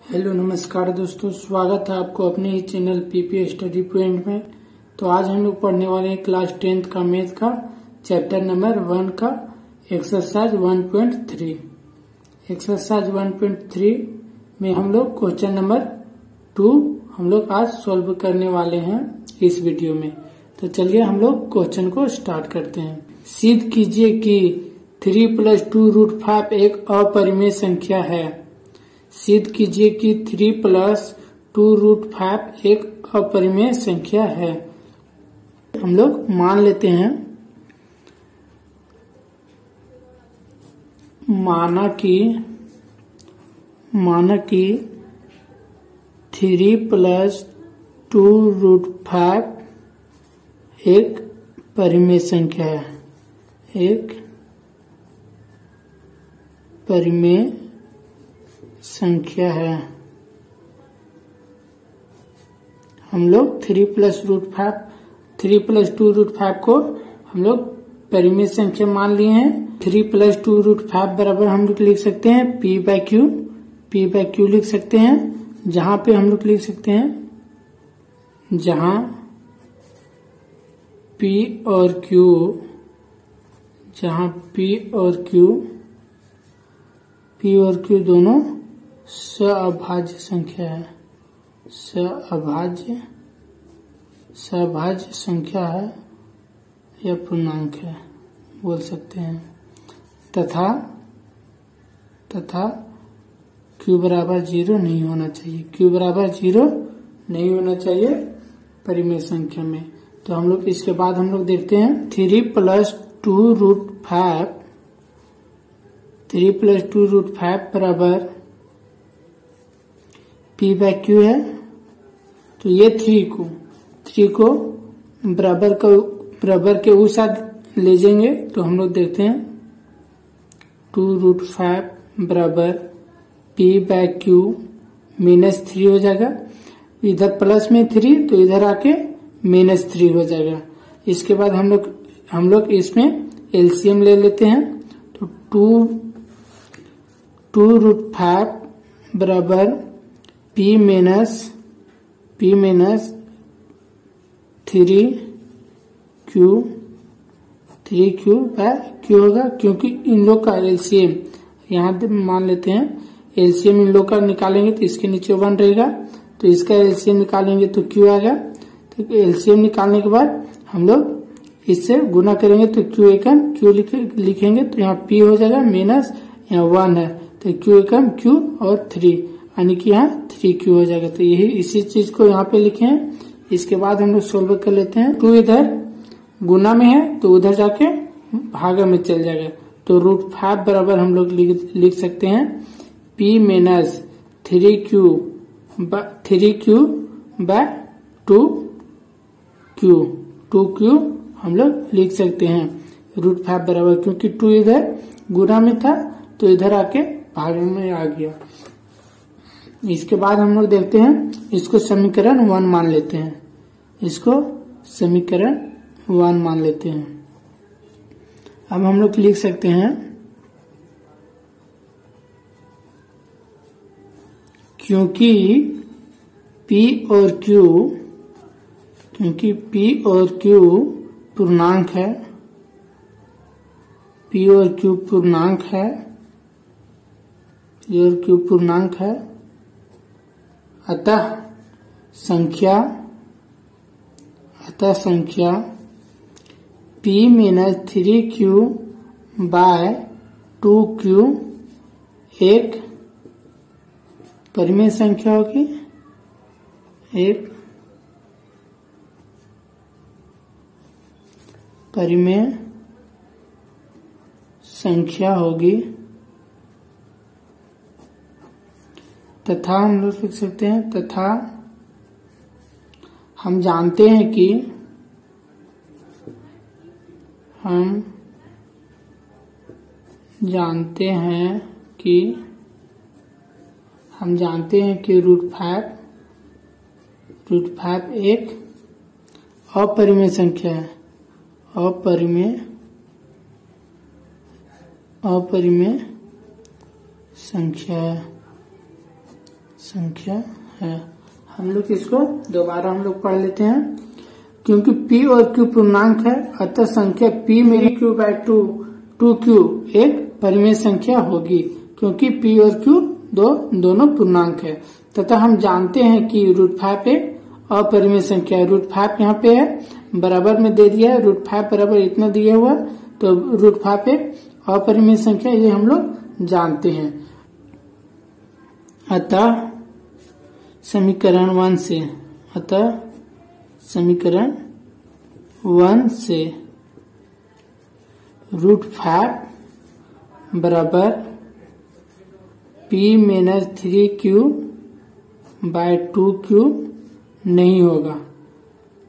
Hello नमस्कार दोस्तों, स्वागत है आपको अपने ही चैनल पीपी स्टडी पॉइंट में। तो आज हम लोग पढ़ने वाले हैं क्लास 10th का मैथ का चैप्टर नंबर 1 का एक्सरसाइज 1.3। एक्सरसाइज 1.3 में हम लोग क्वेश्चन नंबर 2 हम लोग आज सॉल्व करने वाले हैं इस वीडियो में। तो चलिए हम लोग क्वेश्चन को स्टार्ट करते हैं। सिद्ध कीजिए कि 3 + 2√5 एक अपरिमेय संख्या है। सिद्ध कीजिए कि 3 + 2√5 एक अपरिमेय संख्या है। हम लोग मान लेते हैं, माना कि 3 + 2√5 एक परिमेय संख्या है, एक परिमेय संख्या है। हम लोग 3 + 2√5 को हम लोग परिमेय संख्या मान लिए हैं। 3 + 2√5 बराबर हम लोग लिख सकते हैं P/Q लिख सकते हैं। जहां पे हम लोग लिख सकते हैं, जहां P और Q दोनों सअभाज्य संख्या है, सअभाज्य संख्या है या पूर्णांक है बोल सकते हैं। तथा Q = 0 नहीं होना चाहिए, Q = 0 नहीं होना चाहिए परिमेय संख्या में। तो हम लोग इसके बाद हम लोग देखते हैं 3 + 2√5 बराबर P/Q है। तो ये 3 को बराबर के उस साथ ले जाएंगे। तो हम लोग देखते हैं 2√5 बराबर P/Q -3 हो जाएगा। इधर प्लस में 3 तो इधर आके -3 हो जाएगा। इसके बाद हम लोग इसमें एलसीएम ले लेते हैं। तो 2√5 बराबर P - 3Q/Q होगा, क्योंकि इन लोग का एलसीएम यहाँ मान लेते हैं। एलसीएम इन लोग का निकालेंगे तो इसके नीचे 1 रहेगा, तो इसका एलसीएम निकालेंगे तो Q आ गया। तो एलसीएम निकालने के बाद हम लोग इससे गुना करेंगे तो Q लिखेंगे तो यहाँ P हो जाएगा माइनस यहाँ 1 है तो Q और 3 यानी कि यहाँ 3Q हो जाएगा। तो यही इसी चीज को यहाँ पे लिखे हैं। इसके बाद हम लोग सोल्व कर लेते हैं। 2 इधर गुना में है तो उधर जाके भागा में चल जाएगा। तो √5 बराबर हम लोग लिख सकते हैं P - 3Q/2Q हम लोग लिख सकते हैं √5 बराबर, क्योंकि 2 इधर गुना में था तो इधर आके भाग में आ गया। इसके बाद हम लोग देखते हैं, इसको समीकरण 1 मान लेते हैं। अब हम लोग लिख सकते हैं, क्योंकि P और Q पूर्णांक है, अतः संख्या P - 3Q/2Q एक परिमेय संख्या होगी, एक परिमेय संख्या होगी। तथा हम लोग लिख सकते हैं, तथा हम जानते हैं कि √5 एक अपरिमेय संख्या है, अपरिमेय संख्या संख्या है। हम लोग इसको दोबारा हम लोग पढ़ लेते हैं। क्योंकि p और q पूर्णांक है, अतः संख्या p में q/2 2q एक परिमेय संख्या होगी, क्योंकि p और q दोनों पूर्णांक है। तथा हम जानते हैं कि √5 एक अपरिमेय संख्या है। √5 यहाँ पे है, बराबर में दे दिया है, √5 बराबर इतना दिया हुआ, तो √5 एक अपरिमेय संख्या, ये हम लोग जानते हैं। अतः समीकरण 1 से √5 बराबर p-3q/2q नहीं होगा।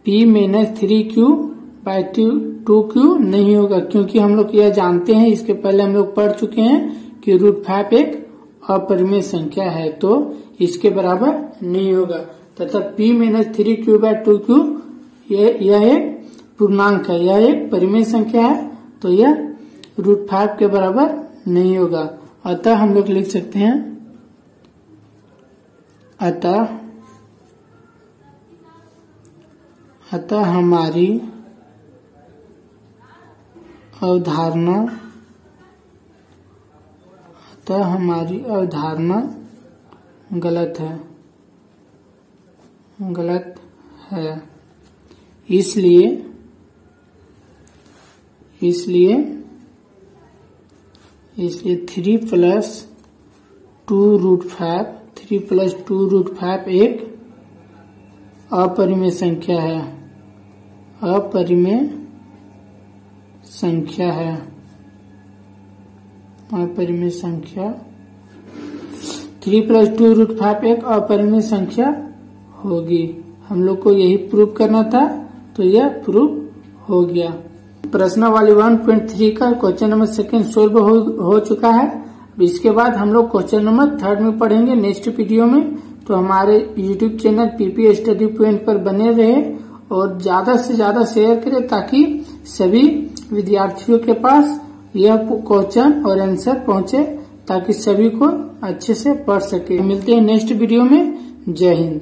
p-3q/2q नहीं होगा, क्योंकि हम लोग यह जानते हैं, इसके पहले हम लोग पढ़ चुके हैं कि √5 एक अपरिमेय संख्या है, तो इसके बराबर नहीं होगा। तथा p-3q/2q यह एक पूर्णांक है, यह एक परिमेय संख्या है, तो यह √5 के बराबर नहीं होगा। अतः हम लोग लिख सकते हैं, अतः हमारी अवधारणा गलत है। इसलिए 3 + 2√5 एक अपरिमेय संख्या है। 3 + 2√5 एक अपरिमेय संख्या होगी। हम लोग को यही प्रूव करना था, तो यह प्रूव हो गया। प्रश्नावली 1.3 का क्वेश्चन नंबर 2 सोल्व हो चुका है। इसके बाद हम लोग क्वेश्चन नंबर 3 में पढ़ेंगे नेक्स्ट वीडियो में। तो हमारे YouTube channel PP study point पर बने रहे और ज्यादा से ज्यादा शेयर करें, ताकि सभी विद्यार्थियों के पास यह क्वेश्चन और आंसर पहुंचे, ताकि सभी को अच्छे से पढ़ सके। मिलते हैं नेक्स्ट वीडियो में। जय हिंद।